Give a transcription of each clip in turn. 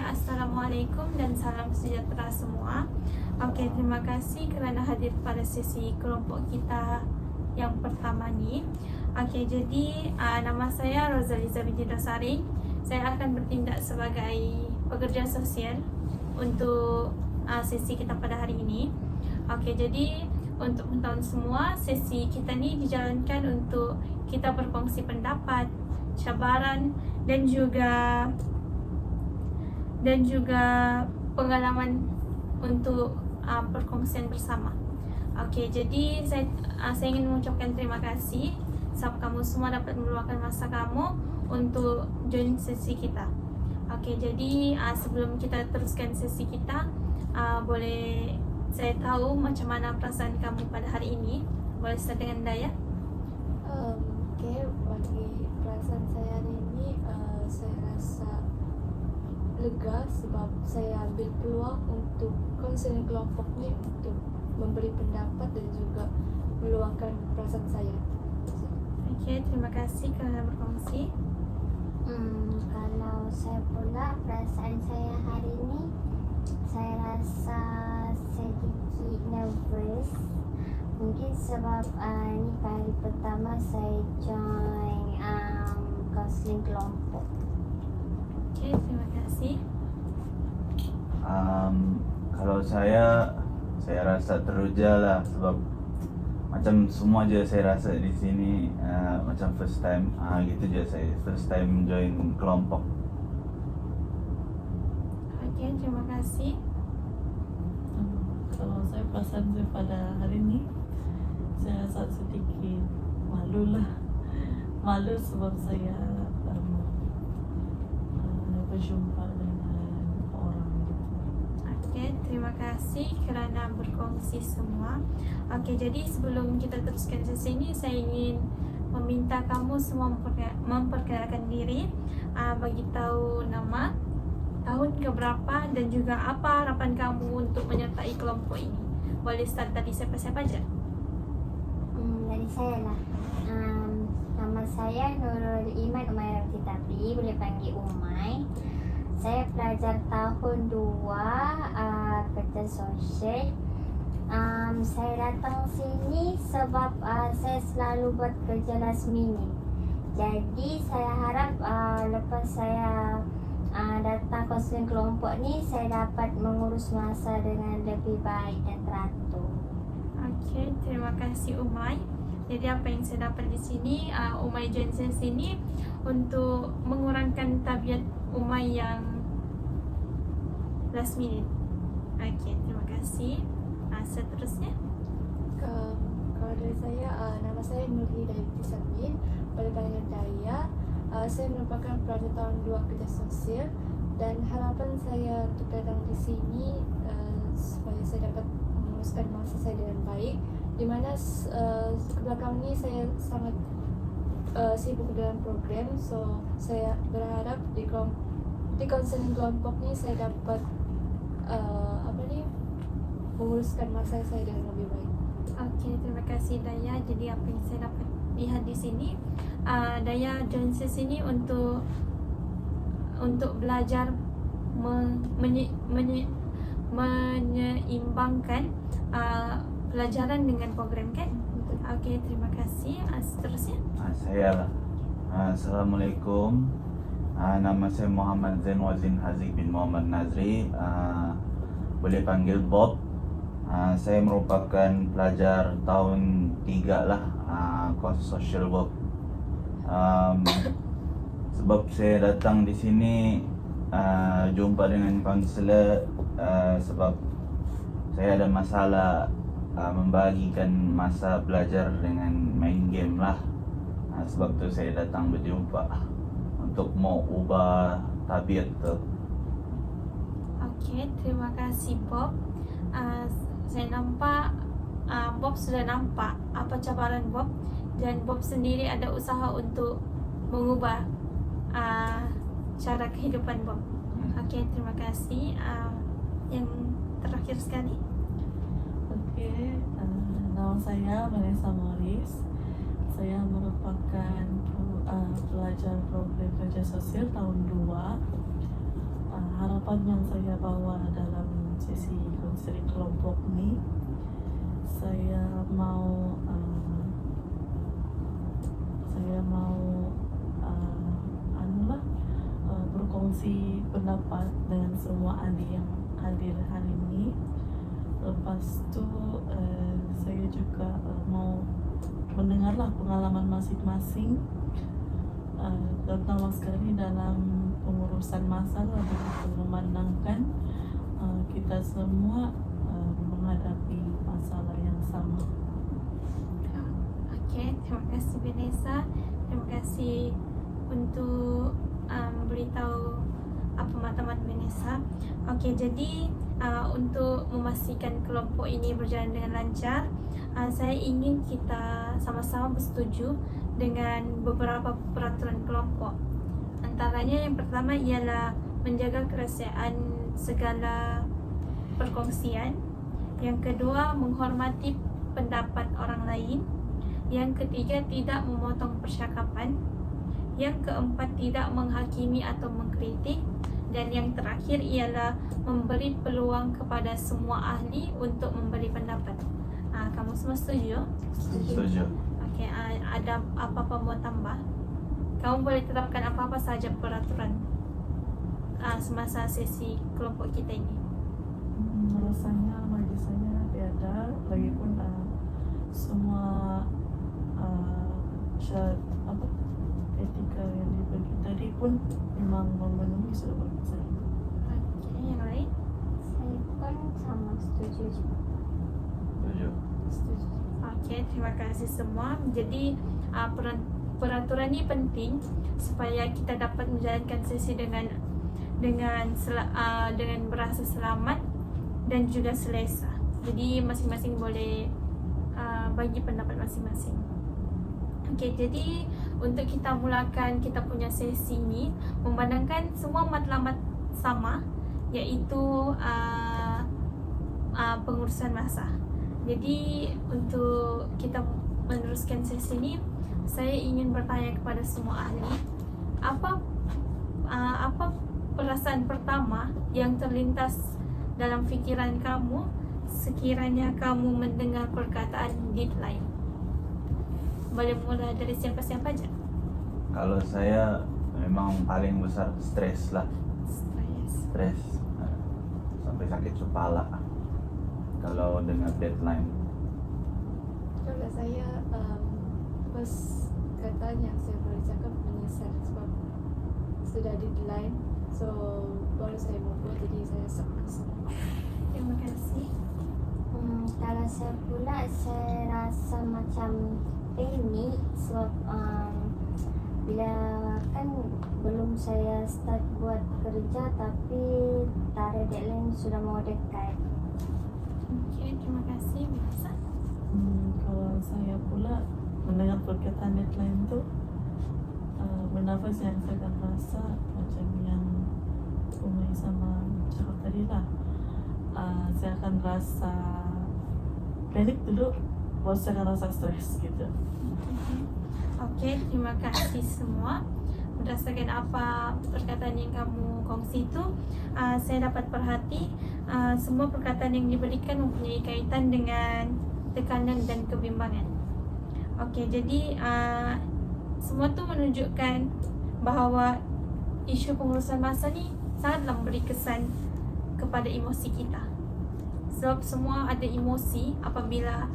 Assalamualaikum dan salam sejahtera semua. Oke, terima kasih kerana hadir pada sesi kelompok kita yang pertama ni. Oke, jadi nama saya Rozaliza binti Dosari. Saya akan bertindak sebagai pekerja sosial untuk sesi kita pada hari ini. Oke, jadi untuk pengetahuan semua, sesi kita ni dijalankan untuk kita berkongsi pendapat, cabaran dan juga pengalaman untuk perkongsian bersama. Okey, jadi saya ingin mengucapkan terima kasih sebab kamu semua dapat meluangkan masa kamu untuk join sesi kita. Okey, jadi sebelum kita teruskan sesi kita, boleh saya tahu macam mana perasaan kamu pada hari ini? Boleh start dengan Daya? Okey, bagi perasaan saya hari ini, saya rasa lega sebab saya ambil peluang untuk konseling kelompok ni untuk memberi pendapat dan juga meluahkan perasaan saya. Okey, terima kasih kerana berkongsi. Kalau saya pula, perasaan saya hari ini, saya rasa sedikit nervous. Mungkin sebab ni kali pertama saya join konseling kelompok. Okey, terima kasih. Kalau saya rasa teruja lah sebab macam semua je saya rasa di sini macam first time gitu je saya first time join kelompok. Okey, terima kasih. Kalau saya perasaan saya pada hari ini, saya rasa sedikit malu sebab saya berjumpa dengan orang. Okey, terima kasih kerana berkongsi semua. Okey, jadi sebelum kita teruskan sesi ini, saya ingin meminta kamu semua memperkenalkan diri, bagi tahu nama, tahun keberapa dan juga apa harapan kamu untuk menyertai kelompok ini. Boleh start dari siapa-siapa aja? Dari saya lah. Nama saya Nurul Iman Umairah Tabli, boleh panggil Umay. Saya pelajar tahun 2 kerja sosial. Saya datang sini sebab saya selalu buat kerja last minute. Jadi saya harap lepas saya datang konseling kelompok ni, saya dapat mengurus masa dengan lebih baik dan teratur. Okey, terima kasih Umay. Jadi apa yang saya dapat di sini, Umay join saya sini untuk mengurangkan tabiat Umay yang last minute. Okey, terima kasih. Seterusnya. Kalau dari saya, nama saya Nurhi Dayuti Samin, pada panggilan Daya. Saya merupakan pelajar tahun 2 kerja sosial dan harapan saya untuk datang di sini supaya saya dapat menguruskan masa saya dengan baik, di mana kebelakang ini saya sangat sibuk dalam program. So saya berharap di konseling kelompok ni saya dapat menguruskan masa saya dengan lebih baik. Okey, terima kasih Daya. Jadi apa yang saya dapat lihat di sini, Daya join sini untuk belajar menyeimbangkan pelajaran dengan program, kan? Okey, terima kasih. Seterusnya. Saya lah. Assalamualaikum. Nama saya Muhammad Zain Wazin Haziq bin Muhammad Nazri. Boleh panggil Bob. Saya merupakan pelajar tahun 3 lah, course social work. Sebab saya datang di sini jumpa dengan kaunselor sebab saya ada masalah membagikan masa belajar dengan main game lah. Sebab tu saya datang berjumpa untuk mau ubah tabiat tu. Okey, terima kasih Bob. Saya nampak Bob sudah nampak apa cabaran Bob, dan Bob sendiri ada usaha untuk mengubah cara kehidupan Bob. Okey, terima kasih. Yang terakhir sekali. Okey, nama saya Vanessa Morris. Saya merupakan pelajar program kerja sosial tahun 2. Harapan harapan yang saya bawa dalam sesi konseling kelompok ini, saya mau berkongsi pendapat dengan semua ahli yang hadir hari ini. Lepas tu saya juga mau mendengarlah pengalaman masing-masing, terutama sekali dalam pengurusan masalah, begitu memandangkan kita semua menghadapi masalah yang sama. Okey, terima kasih Vanessa. Terima kasih untuk beritahu apa matlamat Vanessa. Okey, jadi untuk memastikan kelompok ini berjalan dengan lancar, saya ingin kita sama-sama bersetuju dengan beberapa peraturan kelompok. Antaranya yang pertama ialah menjaga kerahsiaan segala perkongsian. Yang kedua, menghormati pendapat orang lain. Yang ketiga, tidak memotong percakapan. Yang keempat, tidak menghakimi atau mengkritik. Dan yang terakhir ialah memberi peluang kepada semua ahli untuk memberi pendapat. Kamu semua setuju? Setuju. Okey, ada apa-apa mau tambah? Kamu boleh terapkan apa-apa saja peraturan semasa sesi kelompok kita ini. Rasanya bagi saya tiada, lagipun semua syarat etika yang dibagi tadi pun memang memenuhi sudah bagi saya. Okey, yang lain? Saya pun sama setuju juga. Setuju. Setuju. Okey, terima kasih semua. Jadi peraturan ini penting supaya kita dapat menjalankan sesi dengan berasa selamat dan juga selesa. Jadi masing-masing boleh bagi pendapat masing-masing. Okey, jadi untuk kita mulakan kita punya sesi ni, memandangkan semua matlamat sama, iaitu pengurusan masa. Jadi untuk kita meneruskan sesi ni, saya ingin bertanya kepada semua ahli, apa perasaan pertama yang terlintas dalam fikiran kamu sekiranya kamu mendengar perkataan deadline? Boleh mula dari siapa-siapa aja? Kalau saya memang paling besar stres lah. Stres sampai sakit kepala kalau dengar deadline. Kalau saya pas kata yang saya boleh cakap menyesal sebab sudah deadline, so baru saya mau buat, jadi saya stres. Terima kasih. Kalau saya pula, saya rasa macam panik sebab bila kan belum saya start buat kerja tapi tarikh deadline sudah mau dekat. Okey, terima kasih. Biasa. Kalau saya pula mendengar perkataan deadline tu, bernafas yang saya akan rasa macam yang Umay sama cakap tadi lah. Saya akan rasa panik dulu, baru saya akan rasa stres gitu. Okey, terima kasih semua. Berdasarkan apa perkataan yang kamu kongsi itu, saya dapat perhati semua perkataan yang diberikan mempunyai kaitan dengan tekanan dan kebimbangan. Okey, jadi semua tu menunjukkan bahawa isu pengurusan masa ni sangatlah memberi kesan kepada emosi kita. Sebab semua ada emosi apabila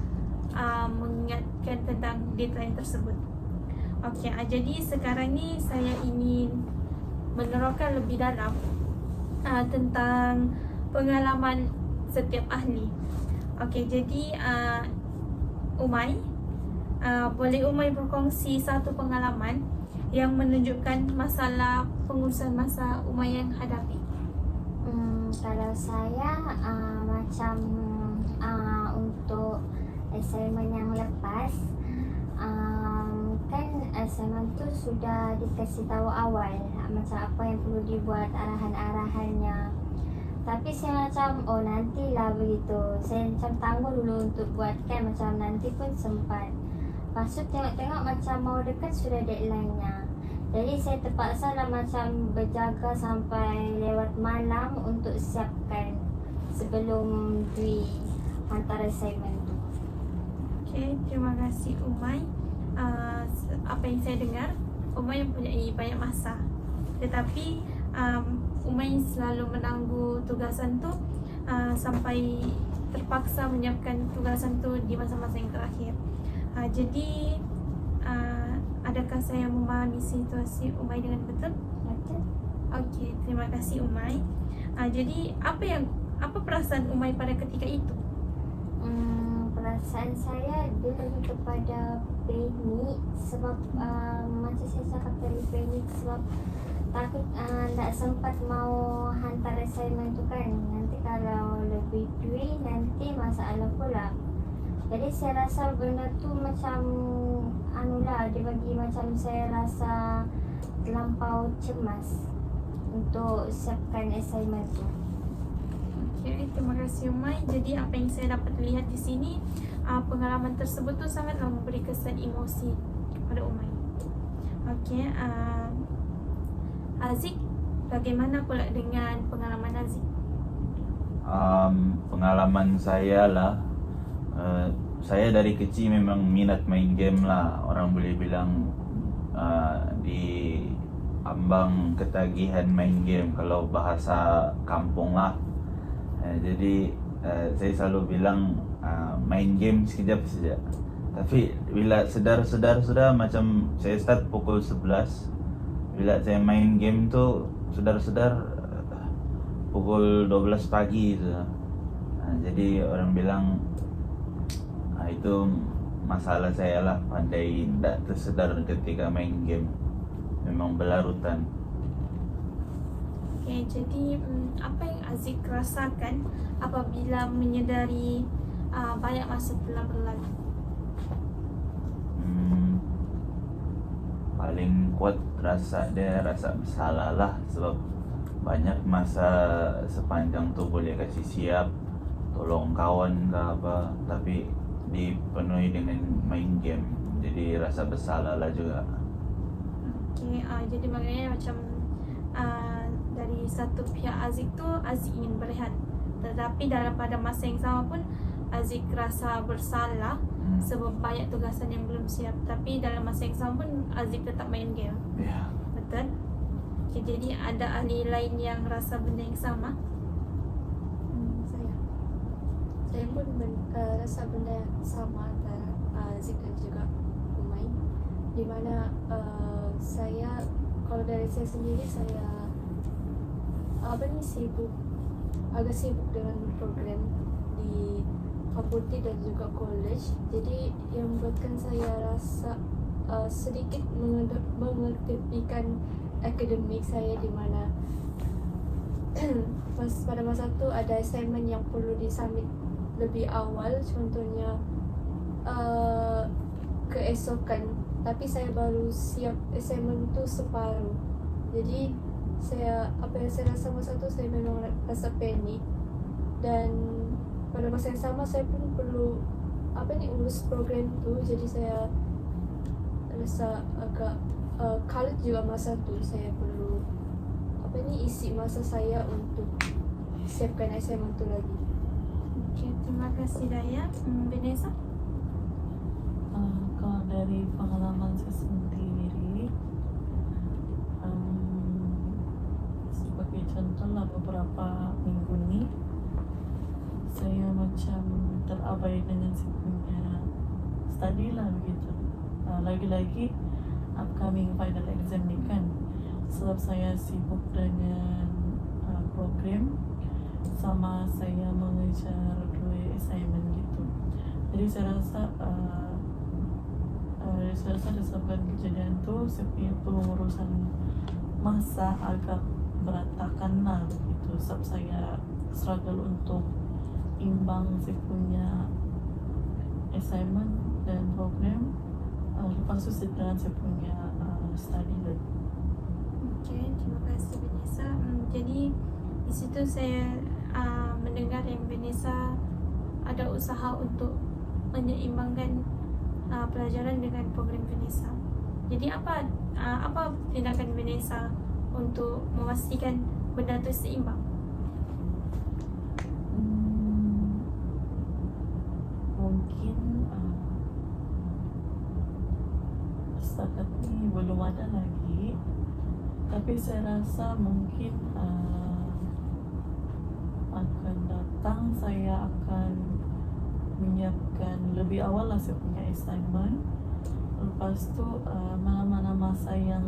mengingatkan tentang deadline tersebut. Okey, jadi sekarang ni saya ingin menerangkan lebih dalam tentang pengalaman setiap ahli. Okey, jadi Umay, boleh Umay berkongsi satu pengalaman yang menunjukkan masalah pengurusan masa Umay yang hadapi? Kalau saya macam untuk assignment yang lepas, kan assignment tu sudah dikasih tahu awal macam apa yang perlu dibuat, arahan-arahannya. Tapi saya macam nantilah begitu. Saya macam tangguh dulu untuk buat kan, macam nanti pun sempat. Lepas tu tengok-tengok macam mau dekat sudah deadline-nya. Jadi saya terpaksa lah macam berjaga sampai lewat malam untuk siapkan sebelum hantar assignment tu. Okay, terima kasih Umay. Apa yang saya dengar, Umay mempunyai banyak masa, tetapi Umay selalu menangguh tugasan tu sampai terpaksa menyiapkan tugasan tu di masa-masa yang terakhir. Jadi adakah saya memahami situasi Umay dengan betul? Betul? Okey, terima kasih Umay. Jadi apa perasaan Umay pada ketika itu? Perasaan saya dia lebih kepada panik sebab macam saya cakap tadi, panik sebab takut tak sempat mau hantar assignment tu kan. Nanti kalau lebih duit nanti masalah pula. Jadi saya rasa benda tu macam dia bagi macam saya rasa terlampau cemas untuk siapkan assignment tu. Okay, terima kasih Umay. Jadi apa yang saya dapat lihat di sini, pengalaman tersebut tu sangatlah memberi kesan emosi kepada Umay. Okey, Aziz, bagaimana pula dengan pengalaman Aziz? Pengalaman saya lah, saya dari kecil memang minat main game lah. Orang boleh bilang di ambang ketagihan main game kalau bahasa kampung lah. Jadi saya selalu bilang main game sekejap saja. Tapi bila sedar sudah macam saya start pukul 11. Bila saya main game tu sedar pukul 12 pagi tu. Jadi orang bilang itu masalah saya lah, pandai tak tersedar ketika main game. Memang berlarutan. Okay, jadi apa yang Aziz rasakan apabila menyedari banyak masa telah berlalu? Paling kuat rasa bersalah lah, sebab banyak masa sepanjang tu boleh kasih siap, tolong kawan ke apa, tapi dipenuhi dengan main game. Jadi rasa bersalah lah juga. Okay, jadi maknanya macam dari satu pihak Aziz tu, Aziz ingin berehat, tetapi dalam pada masa yang sama pun Aziz rasa bersalah sebab banyak tugasan yang belum siap. Tapi dalam masa yang sama pun Aziz tetap main game. Ya. Betul? Okay, jadi ada ahli lain yang rasa benda yang sama? Saya pun rasa benda yang sama antara Aziz dan juga Umay, di mana saya, kalau dari saya sendiri, saya agak sibuk dengan program di fakulti dan juga college. Jadi yang membuatkan saya rasa sedikit mengetepikan akademik saya, di mana pada masa tu ada assignment yang perlu disubmit lebih awal, contohnya keesokan, tapi saya baru siap assignment tu separuh. Jadi apa yang saya rasa masa tu, saya memang rasa panik, dan pada masa yang sama saya pun perlu urus program tu. Jadi saya rasa agak kalut juga masa tu. Saya perlu isi masa saya untuk siapkan assignment tu lagi. Okay, terima kasih Daya. Vanessa? Kalau dari pengalaman saya sendiri, sebagai contoh lah, beberapa minggu ni saya macam terabai dengan saya punya study lah begitu. Lagi-lagi upcoming final exam ni kan, sebab saya sibuk dengan program sama saya mengejar 2 assignment gitu. Jadi saya rasa disebabkan kejadian tu, saya punya pengurusan masa agak berantakan lah begitu. Sebab saya struggle untuk imbang saya punya assignment dan program, lepas tu dengan saya punya study load. Okay, terima kasih Vanessa. Jadi di situ saya mendengar yang Vanessa ada usaha untuk menyeimbangkan pelajaran dengan program Vanessa. Jadi apa tindakan Vanessa untuk memastikan benda itu seimbang? Mungkin setakat ini belum ada lagi, tapi saya rasa mungkin akan datang saya akan menyiapkan lebih awal lah saya punya assignment. Lepas tu mana-mana masa yang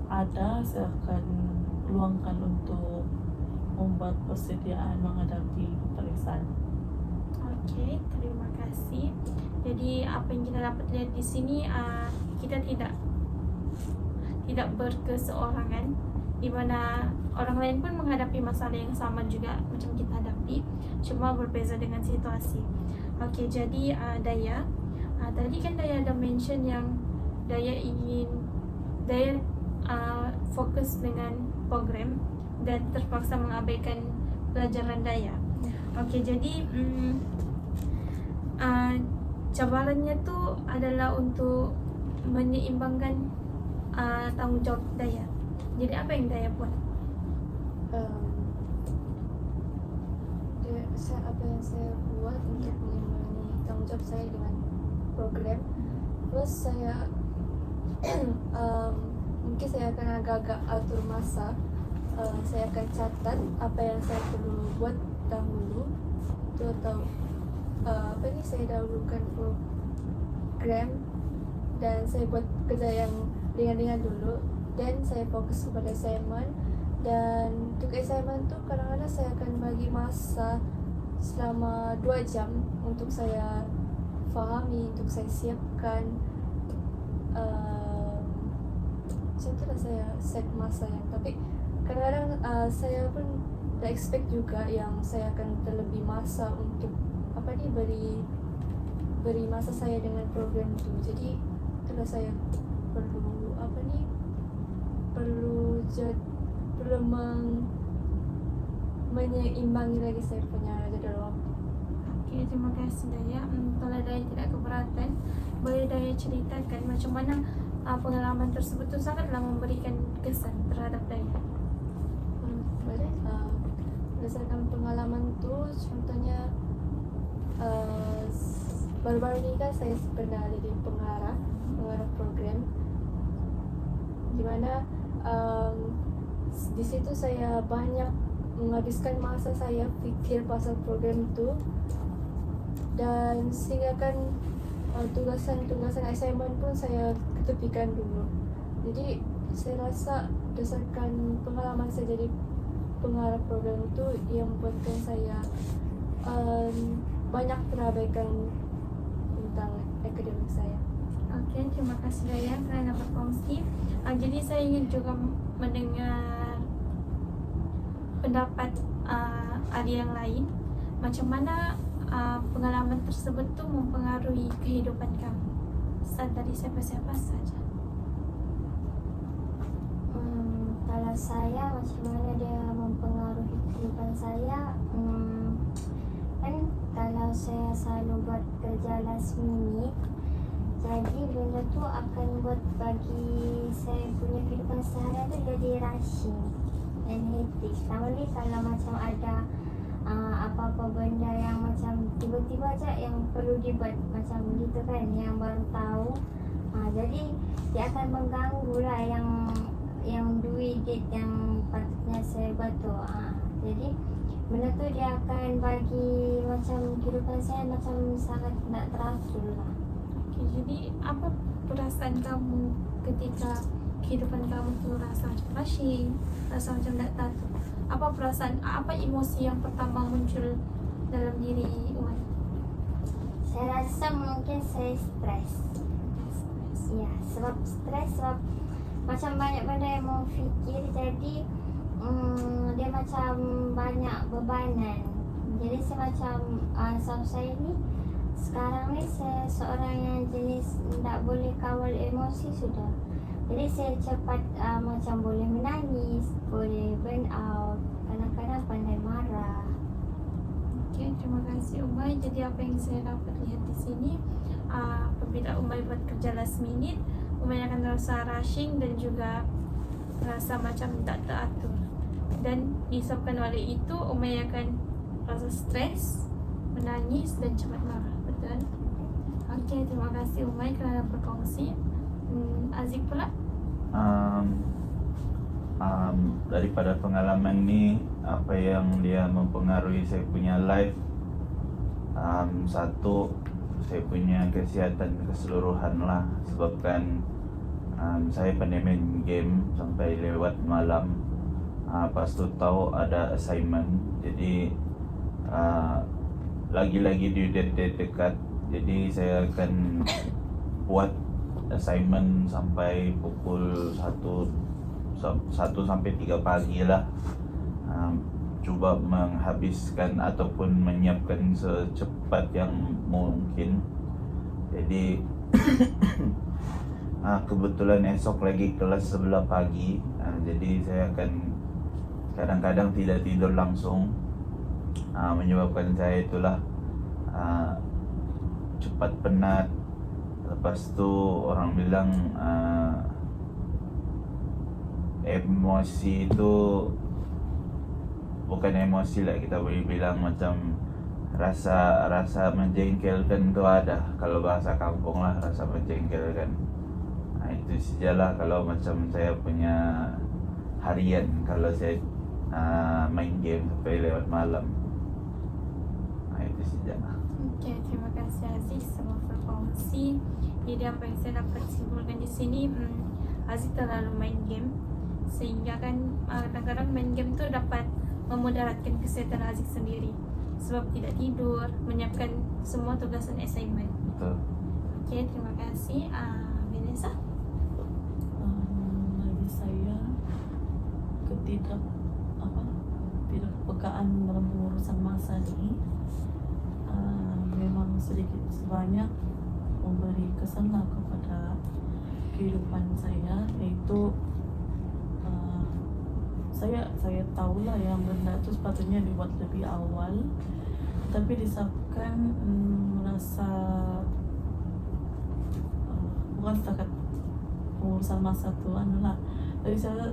ada saya akan luangkan untuk membuat persediaan menghadapi peperiksaan. Okey, terima kasih. Jadi apa yang kita dapat lihat di sini, kita tidak berkeseorangan, di mana orang lain pun menghadapi masalah yang sama juga macam kita hadapi, cuma berbeza dengan situasi. Okey, jadi Daya, tadi kan Daya ada mention yang Daya fokus dengan program dan terpaksa mengabaikan pelajaran Daya. Okey, jadi cabarannya tu adalah untuk menyeimbangkan tanggungjawab Daya. Jadi apa yang Daya buat? Apa yang saya buat untuk mengimbangi tanggungjawab saya dengan program, plus saya mungkin saya akan agak-agak atur masa. Saya akan catat apa yang saya perlu buat dahulu itu, atau saya dahulukan program dan saya buat kerja yang ringan-ringan dulu, dan saya fokus kepada assignment. Dan untuk assignment tu kadang-kadang saya akan bagi masa selama 2 jam untuk saya fahami, untuk saya siapkan. Macam tu lah saya set masa yang, tapi kadang-kadang saya pun dah expect juga yang saya akan terlebih masa untuk beri masa saya dengan program tu. Jadi itulah saya perlu menyeimbangi lagi saya punya jadual waktu. Okey, terima kasih Daya. Kalau Daya tidak keberatan, boleh Daya ceritakan macam mana pengalaman tersebut tu sangatlah memberikan kesan terhadap Daya. Boleh. Berdasarkan pengalaman tu, contohnya baru-baru ni kan saya pernah jadi pengarah program, di mana di situ saya banyak menghabiskan masa saya fikir pasal program tu, dan sehingga kan tugasan assignment pun saya ketepikan dulu. Jadi saya rasa berdasarkan pengalaman saya jadi pengarah program itu yang membuatkan saya banyak terabaikan tentang akademik saya. Okey, terima kasih Daya kerana berkongsi. Jadi saya ingin juga mendengar pendapat adik yang lain. Macam mana pengalaman tersebut tu mempengaruhi kehidupan kamu? Start dari siapa-siapa saja. Kalau saya, macam mana dia mempengaruhi kehidupan saya? Kan kalau saya selalu buat kerja last minute, jadi benda tu akan buat bagi saya punya kehidupan seharian tu jadi rushing and hectic. Tapi kalau macam ada apa-apa benda yang macam tiba-tiba aja yang perlu dibuat macam gitu kan, yang baru tahu, jadi dia akan mengganggu lah yang due date yang patutnya saya buat tu. Jadi benda tu dia akan bagi macam kehidupan saya macam sangat tak teratur lah. Okay, jadi apa perasaan kamu ketika kehidupan kamu tu rasa macam rushing, rasa macam tak teratur? Apa perasaan, apa emosi yang pertama muncul dalam diri Umay? Saya rasa mungkin saya stres. Ya, sebab stres, sebab macam banyak benda yang mau fikir, jadi dia macam banyak bebanan. Jadi saya macam saya ni sekarang ni saya seorang yang jenis tak boleh kawal emosi sudah. Jadi saya cepat macam boleh menangis, boleh burn out, kadang-kadang pandai marah. Okay, terima kasih Umay. Jadi apa yang saya dapat lihat di sini, apabila Umay buat kerja last minute, Umay akan rasa rushing dan juga rasa macam tak teratur. Dan disebabkan oleh itu Umay akan rasa stres, menangis dan cepat marah. Betul? Okey, terima kasih Umay kerana berkongsi. Aziz pula? Daripada pengalaman ni, apa yang dia mempengaruhi saya punya life, satu, saya punya kesihatan keseluruhan lah. Sebabkan saya pandai main game sampai lewat malam. Lepas tu tahu ada assignment, jadi lagi-lagi due date dekat, jadi saya akan buat assignment sampai pukul 1 sampai 3 pagi lah. Cuba menghabiskan ataupun menyiapkan secepat yang mungkin. Jadi kebetulan esok lagi kelas 11 pagi, jadi saya akan kadang-kadang tidak tidur langsung, menyebabkan saya itulah cepat penat. Lepas tu orang bilang emosi itu bukan emosi lah, kita boleh bilang macam rasa menjengkelkan tu ada. Kalau bahasa kampung lah, rasa menjengkelkan. Itu sajalah kalau macam saya punya harian kalau saya main game sampai lewat malam. Itu saja. Okey, terima kasih Aziz sama berkongsi. Jadi apa yang saya dapat simpulkan di sini, Aziz terlalu main game sehingga kan kadang-kadang main game tu dapat memudaratkan kesihatan Aziz sendiri sebab tidak tidur, menyiapkan semua tugas dan assignment. Betul. Okey, terima kasih. Vanessa? Bagi saya ketidakpekaan dalam pengurusan masa ni memang sedikit sebanyak memberi kesan lah kepada kehidupan saya, iaitu saya tahulah yang benda tu sepatutnya dibuat lebih awal, tapi disebabkan merasa bukan setakat pengurusan masa tu adalah dari saya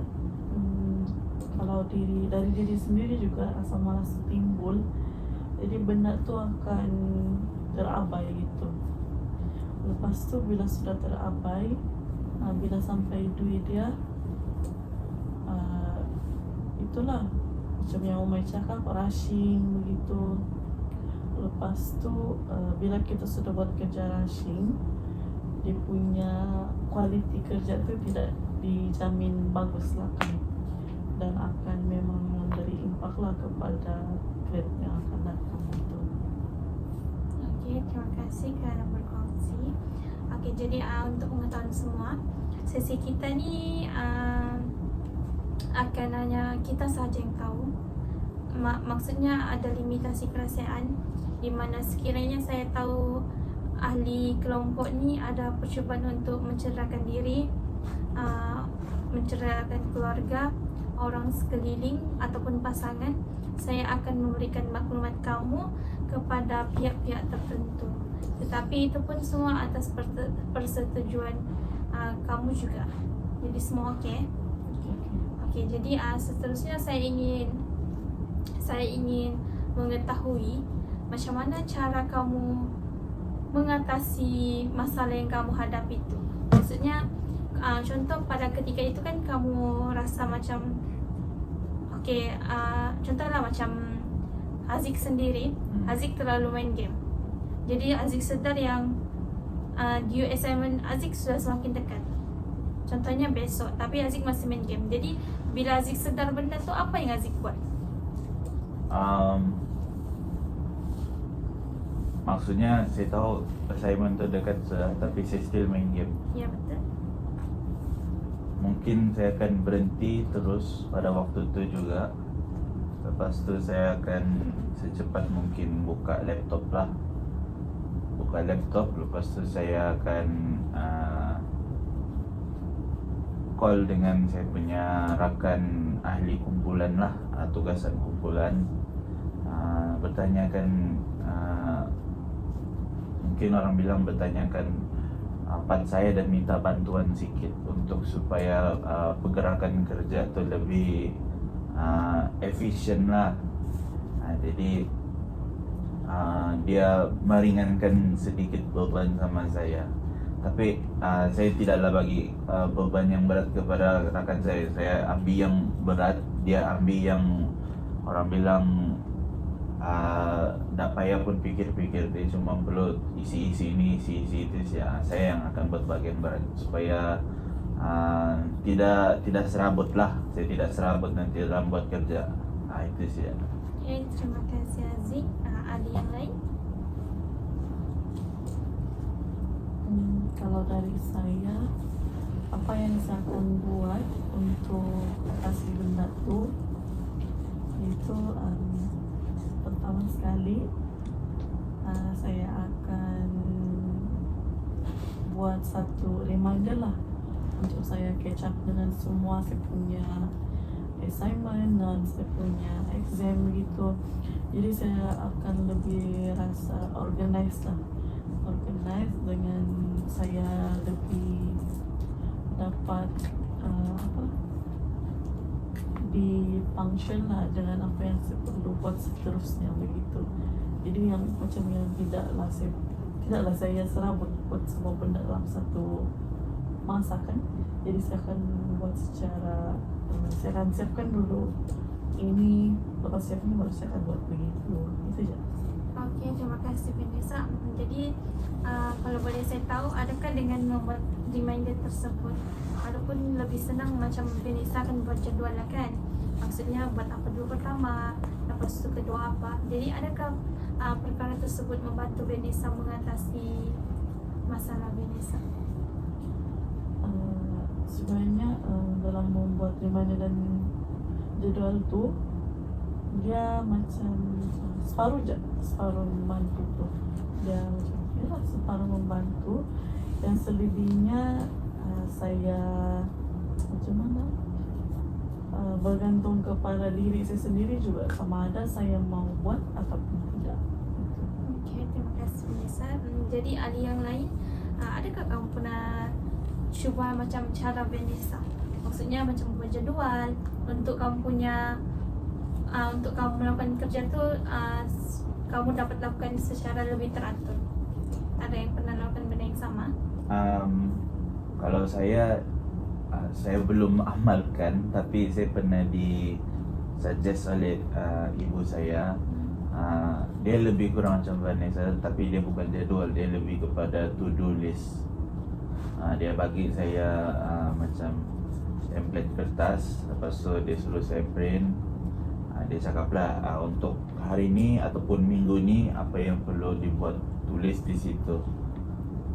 kalau dari diri sendiri juga rasa malas timbul, jadi benda tu akan terabai gitu. Lepas tu bila sudah terabai, bila sampai duit dia, itulah macam yang Umay cakap, rushing begitu. Lepas tu bila kita sudah buat kerja rushing, dia punya kualiti kerja tu tidak dijamin bagus lah kan, dan akan memang memberi impak lah kepada grade yang akan datang itu. Okey, terima kasih kerana berkongsi. Okey, jadi untuk pengetahuan semua, sesi kita ni akan hanya kita sahaja yang tahu. Maksudnya ada limitasi perasaan, di mana sekiranya saya tahu ahli kelompok ni ada percubaan untuk mencederakan diri, mencederakan keluarga, orang sekeliling ataupun pasangan, saya akan memberikan maklumat kamu kepada pihak-pihak tertentu. Tetapi itu pun semua atas persetujuan kamu juga. Jadi semua okey. Okey, jadi seterusnya saya ingin mengetahui macam mana cara kamu mengatasi masalah yang kamu hadapi itu. Maksudnya contoh pada ketika itu kan kamu rasa macam okey, contohlah macam Aziz sendiri, Aziz terlalu main game. Jadi Aziz sedar yang due assignment Aziz sudah semakin dekat. Contohnya besok, tapi Aziz masih main game. Jadi bila Aziz sedar benda tu, apa yang Aziz buat? Maksudnya saya tahu assignment tu dekat sudah, tapi saya still main game. Ya, betul. Mungkin saya akan berhenti terus pada waktu tu juga. Lepas tu saya akan secepat mungkin buka laptop lah. Lepas tu saya akan call dengan saya punya rakan ahli kumpulan lah, tugasan kumpulan, bertanyakan, mungkin orang bilang bertanyakan saya dan minta bantuan sedikit untuk supaya pergerakan kerja tu lebih efisien lah. Jadi dia meringankan sedikit beban sama saya. Tapi saya tidaklah bagi beban yang berat kepada rakan saya. Saya ambil yang berat, dia ambil yang orang bilang tak payah pun fikir-fikir, dia cuma perlu isi-isi ini, isi-isi itu. Saya yang akan buat bagian berat supaya tidak serabut lah. Saya tidak serabut nanti dalam buat kerja. Itu sih. Okay, terima kasih Aziz. Ada yang lain? Kalau dari saya, apa yang saya akan buat untuk kasih benda tu itu pertama sekali saya akan buat satu reminder lah untuk saya catch up dengan semua saya punya assignment dan saya punya exam gitu. Jadi saya akan lebih rasa organized dengan saya lebih dapat di function lah dengan apa yang saya perlu buat seterusnya begitu. Jadi yang macam yang tidaklah saya serabut buat semua benda dalam satu masa kan. Jadi saya akan buat secara saya akan siapkan dulu ini, lepas siap ini baru saya akan buat begitu. Itu je. Okey, terima kasih Vanessa. Jadi kalau boleh saya tahu, adakah dengan membuat reminder tersebut walaupun lebih senang macam Vanessa akan buat jadual lah kan? Maksudnya buat apa dulu pertama, lepas tu kedua apa. Jadi adakah perkara tersebut membantu Vanessa mengatasi masalah Vanessa? Sebenarnya dalam membuat reminder dan jadual tu dia macam separuh membantu tu. Dia macam separuh membantu, yang selebihnya saya macam mana bergantung kepada diri saya sendiri juga, sama ada saya mau buat ataupun tidak. Okey, terima kasih Vanessa. Jadi ada yang lain, adakah kamu pernah cuba macam cara Vanessa? Maksudnya macam buat jadual untuk kamu punya untuk kamu melakukan kerja tu kamu dapat lakukan secara lebih teratur. Ada yang pernah lakukan benda yang sama? Kalau saya belum amalkan, tapi saya pernah suggest oleh ibu saya. Dia lebih kurang macam Vanessa, tapi dia bukan jadual, dia lebih kepada to-do list. Dia bagi saya macam template kertas, lepas tu dia suruh saya print. Dia cakaplah untuk hari ni ataupun minggu ni apa yang perlu dibuat, tulis di situ,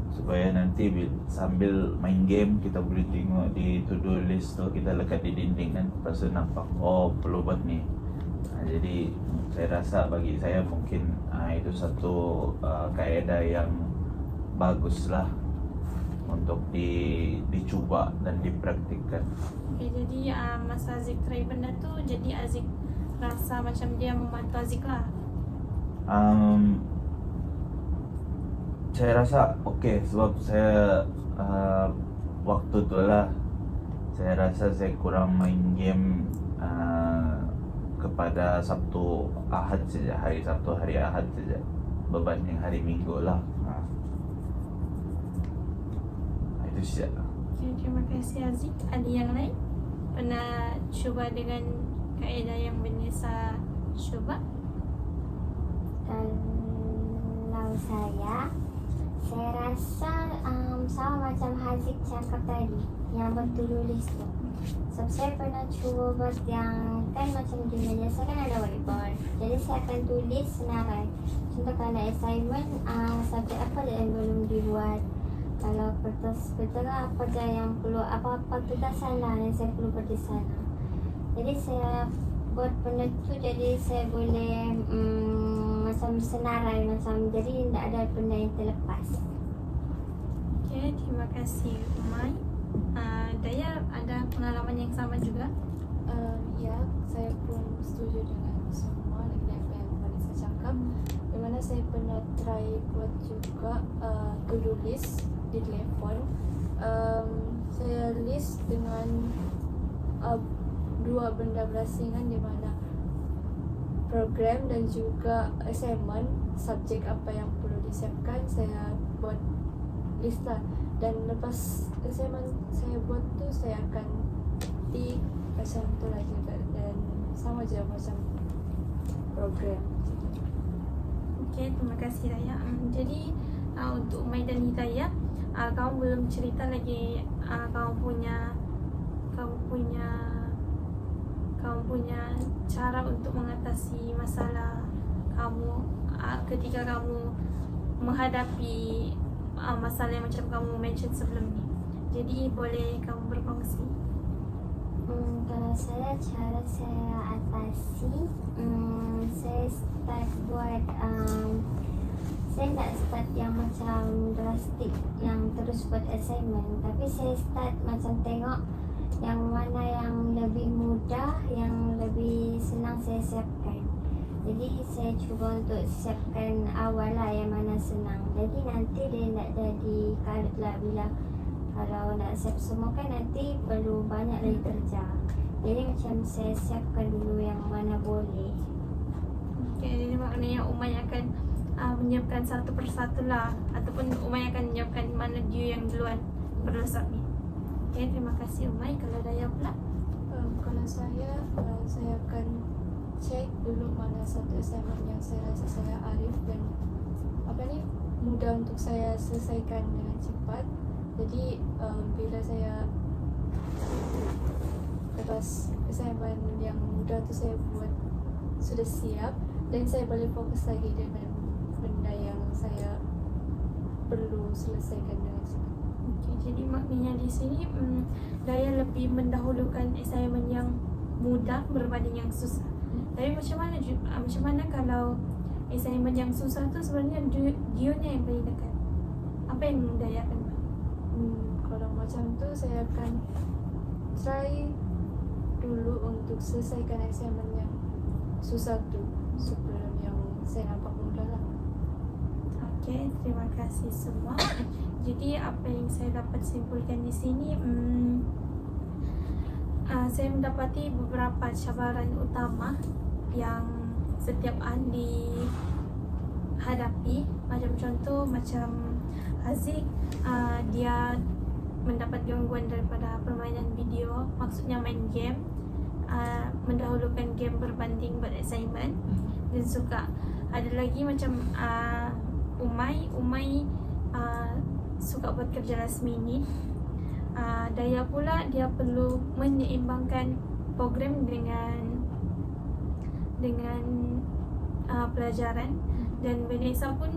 supaya nanti sambil main game kita boleh tengok di to-do list tu, kita lekat di dinding kan, lepas tu nampak perlu buat ni. Jadi saya rasa bagi saya mungkin itu satu kaedah yang bagus lah untuk dicuba dan dipraktikkan. Okay, jadi masa Aziz try benda tu, jadi Aziz rasa macam dia membantu Aziz lah. Saya rasa okey, sebab saya waktu tu lah saya rasa saya kurang main game kepada Sabtu Ahad saja, hari Sabtu hari Ahad saja, berbanding hari Minggu lah. Itu saja. Okay, terima kasih Aziz. Ada yang lain pernah cuba dengan kaedah yang Vanessa cuba? Kalau saya rasa sama macam Haziq cakap tadi, yang bertulis tu. Sebab saya pernah cuba buat yang kan macam di meja saya kan ada whiteboard. Jadi saya akan tulis senarai. Contoh kalau assignment subjek apa je yang belum dibuat. Kalau kertas lah apa je yang perlu, apa-apa tugasan lah yang saya perlu buat di sana. Jadi saya buat benda tu, jadi saya boleh macam senarai, macam jadi tidak ada benda yang terlepas. Okay, terima kasih Umay. Daya, ada pengalaman yang sama juga? Ya, saya pun setuju dengan semua dengan apa yang Vanessa cakap. Di mana saya pernah try buat juga to-do list di telepon. Saya list dengan dua benda berasingan, di mana program dan juga assignment, subjek apa yang perlu disiapkan. Saya buat list lah, dan lepas assignment saya buat tu, saya akan tik macam tu lah juga, dan sama je macam program. Okey, terima kasih Daya. Jadi untuk Umay dan Hidayah, kamu belum cerita lagi kamu punya cara untuk mengatasi masalah kamu ketika kamu menghadapi masalah yang macam kamu mention sebelum ni. Jadi boleh kamu berkongsi. Kalau saya, cara saya atasi, saya start buat saya tak start yang macam drastik yang terus buat assignment, tapi saya start macam tengok yang mana yang lebih mudah, yang lebih senang saya siapkan. Jadi saya cuba untuk siapkan awal lah yang mana senang. Jadi nanti dia tak jadi kalut lah, bila kalau nak siap semua kan nanti perlu banyak lagi kerja. Jadi macam saya siapkan dulu yang mana boleh. Okay, jadi maknanya Umay akan menyiapkan satu persatu lah, ataupun Umay akan menyiapkan mana dia yang duluan perlu submit. Okay, terima kasih Umay. Kalau Daya pula? Kalau saya akan cek dulu mana satu assignment yang saya rasa saya arif dan mudah untuk saya selesaikan dengan cepat. Jadi bila saya lepas assignment yang mudah tu saya buat sudah siap, dan saya boleh fokus lagi dengan benda yang saya perlu selesaikan dengan cepat. Okay, jadi maknanya di sini Daya lebih mendahulukan assignment yang mudah berbanding yang susah. Tapi macam mana kalau assignment yang susah tu sebenarnya Dionya yang paling dekat? Apa yang Daya akan buat? Kalau macam tu saya akan try dulu untuk selesaikan assignment yang susah tu sebelum yang saya nampak mudah lah. Okay, terima kasih semua. Jadi apa yang saya dapat simpulkan di sini, saya mendapati beberapa cabaran utama yang setiap ahli hadapi. Macam contoh, macam Haziq, dia mendapat gangguan daripada permainan video, maksudnya main game, mendahulukan game berbanding buat assignment. Dan suka ada lagi macam Umay suka buat kerja last minute. Daya pula, dia perlu menyeimbangkan program dengan pelajaran. Dan Vanessa pun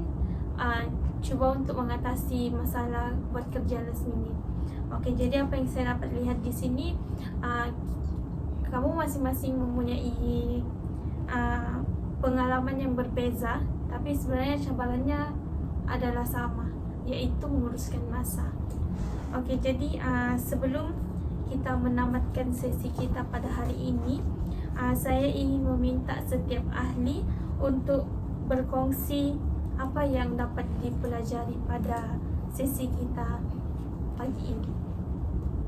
cuba untuk mengatasi masalah buat kerja last minute. Okey, jadi apa yang saya dapat lihat di sini, kamu masing-masing mempunyai pengalaman yang berbeza, tapi sebenarnya cabarannya adalah sama, iaitu menguruskan masa. Okey, jadi sebelum kita menamatkan sesi kita pada hari ini, saya ingin meminta setiap ahli untuk berkongsi apa yang dapat dipelajari pada sesi kita pagi ini.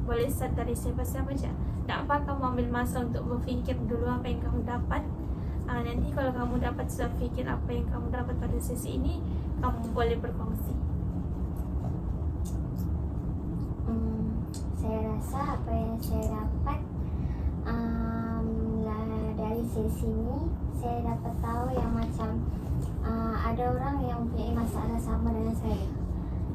Boleh start dari siapa-siapa saja. Tak apa, kamu ambil masa untuk berfikir dulu apa yang kamu dapat. Nanti kalau kamu dapat sudah fikir apa yang kamu dapat pada sesi ini, kamu boleh berkongsi. Saya rasa apa yang saya dapat dari sesi ini, saya dapat tahu yang macam ada orang yang mempunyai masalah sama dengan saya.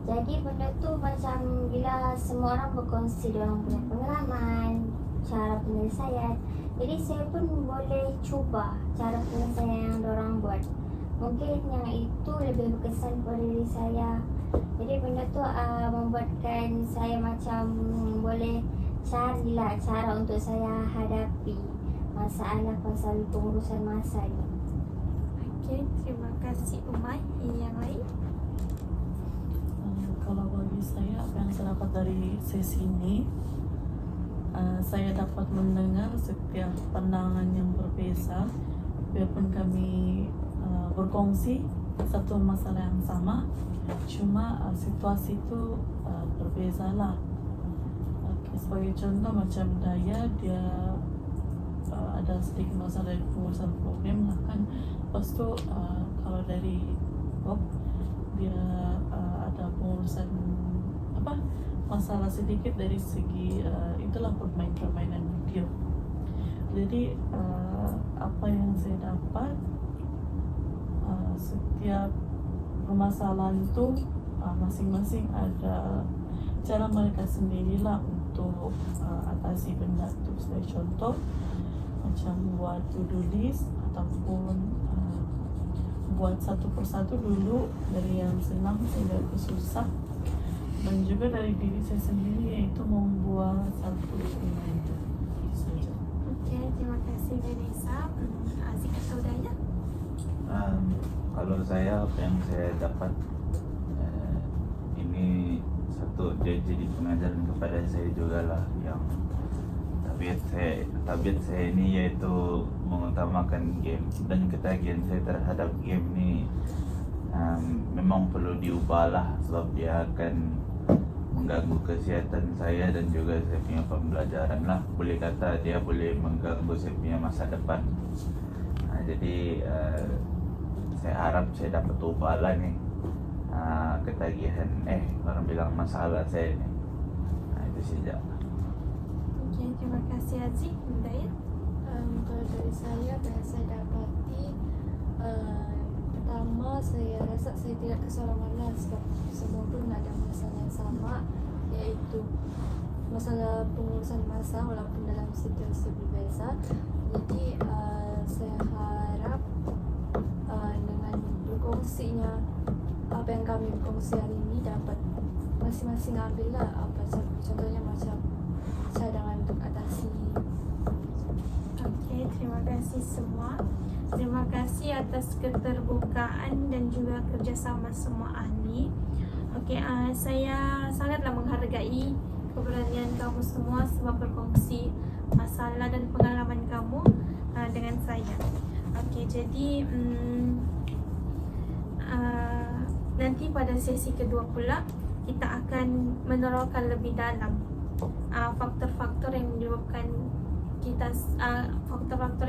Jadi benda tu macam bila semua orang berkongsi diorang punya pengalaman, cara penyelesaian, jadi saya pun boleh cuba cara penyelesaian yang diorang buat. Mungkin yang itu lebih berkesan pada diri saya. Jadi benda tu membuatkan saya macam boleh carilah cara untuk saya hadapi masalah pasal pengurusan masa ni. Okey, terima kasih Umay. Yang lain? Kalau bagi saya, apa yang saya dapat dari sesi ini, saya dapat mendengar setiap pandangan yang berbeza, biarpun kami berkongsi satu masalah yang sama, cuma situasi itu berbeza lah. Sebagai contoh macam Daya, dia ada sedikit masalah dari pengurusan program lah kan. Lepas tu kalau dari Bob, dia ada pengurusan masalah sedikit dari segi itulah permainan video. Jadi apa yang saya dapat, setiap permasalahan tu masing-masing ada cara mereka sendirilah untuk atasi benda tu. Sebagai contoh macam buat to-do list ataupun buat satu persatu dulu dari yang senang hingga ke susah, dan juga dari diri saya sendiri, yaitu membuat satu email itu saja. Okey, terima kasih Vanessa. Aziz atau Daya? Kalau saya, apa yang saya dapat, ini satu, dia jadi pengajaran kepada saya juga lah, yang tabiat saya ini yaitu mengutamakan game, dan ketagihan saya terhadap game ni memang perlu diubah lah, sebab dia akan mengganggu kesihatan saya dan juga saya punya pembelajaran lah. Boleh kata dia boleh mengganggu saya punya masa depan. Jadi saya harap saya dapat ubah lah ni ketagihan, orang bilang masalah saya ni. Itu saja. Okey, terima kasih Aziz. Daya? Kalau dari saya, apa yang saya dapati, pertama saya rasa saya tidak kesorangan lah, sebab semua pun ada masalah yang sama, iaitu masalah pengurusan masa walaupun dalam situasi berbeza. Jadi saya harap dengan berkongsinya apa yang kami berkongsi hari ini dapat masing-masing ambil lah contohnya macam cadangan untuk atasi. Okey, terima kasih semua. Terima kasih atas keterbukaan dan juga kerjasama semua ahli. Okey, saya sangatlah menghargai keberanian kamu semua sebab berkongsi masalah dan pengalaman kamu dengan saya. Okey, jadi nanti pada sesi kedua pula kita akan menerangkan lebih dalam faktor-faktor yang menyebabkan kita faktor-faktor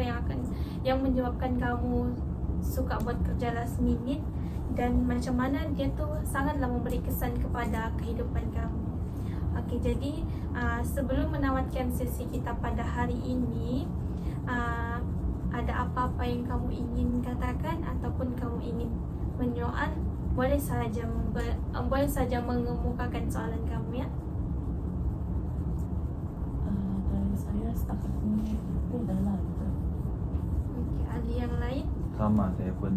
yang menyebabkan kamu suka buat kerja last minute, dan macam mana dia tu sangatlah memberi kesan kepada kehidupan kamu. Okey, jadi sebelum menamatkan sesi kita pada hari ini, ada apa-apa yang kamu ingin katakan ataupun kamu ingin menyoal, boleh saja mengemukakan soalan kamu ya. Dari saya setakat ini dah lah gitu. Okey, ahli yang lain? Sama, saya pun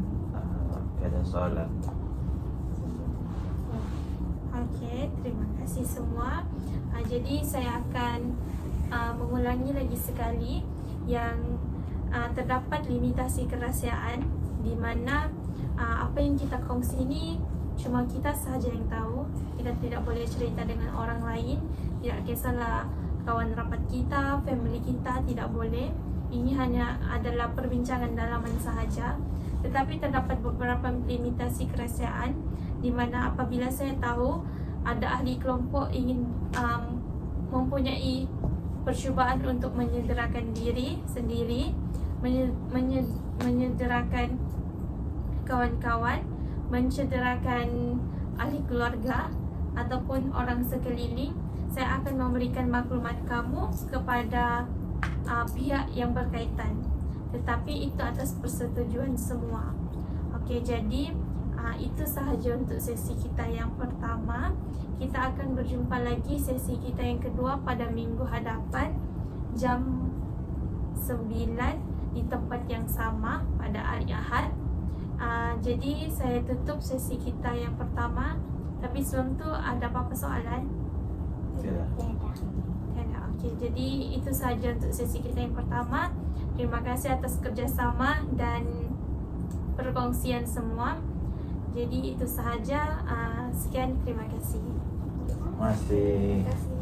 ada soalan. Okey, terima kasih semua. Jadi saya akan mengulangi lagi sekali yang terdapat limitasi kerahsiaan, di mana apa yang kita kongsi ini cuma kita sahaja yang tahu. Kita tidak boleh cerita dengan orang lain, tidak kisahlah kawan rapat kita, family kita, tidak boleh. Ini hanya adalah perbincangan dalaman sahaja. Tetapi terdapat beberapa limitasi kerahsiaan, di mana apabila saya tahu ada ahli kelompok ingin mempunyai percubaan untuk menyederakan diri sendiri, menyederakan kawan-kawan, mencederakan ahli keluarga ataupun orang sekeliling, saya akan memberikan maklumat kamu kepada pihak yang berkaitan. Tetapi itu atas persetujuan semua. Okey, jadi itu sahaja untuk sesi kita yang pertama. Kita akan berjumpa lagi sesi kita yang kedua pada minggu hadapan jam 9 di tempat yang sama pada hari Ahad. Jadi saya tutup sesi kita yang pertama. Tapi sebelum tu ada apa-apa soalan? Tidak. Tiada. Okey, jadi itu sahaja untuk sesi kita yang pertama. Terima kasih atas kerjasama dan perkongsian semua. Jadi itu sahaja. Sekian, terima kasih. Terima kasih. Terima kasih.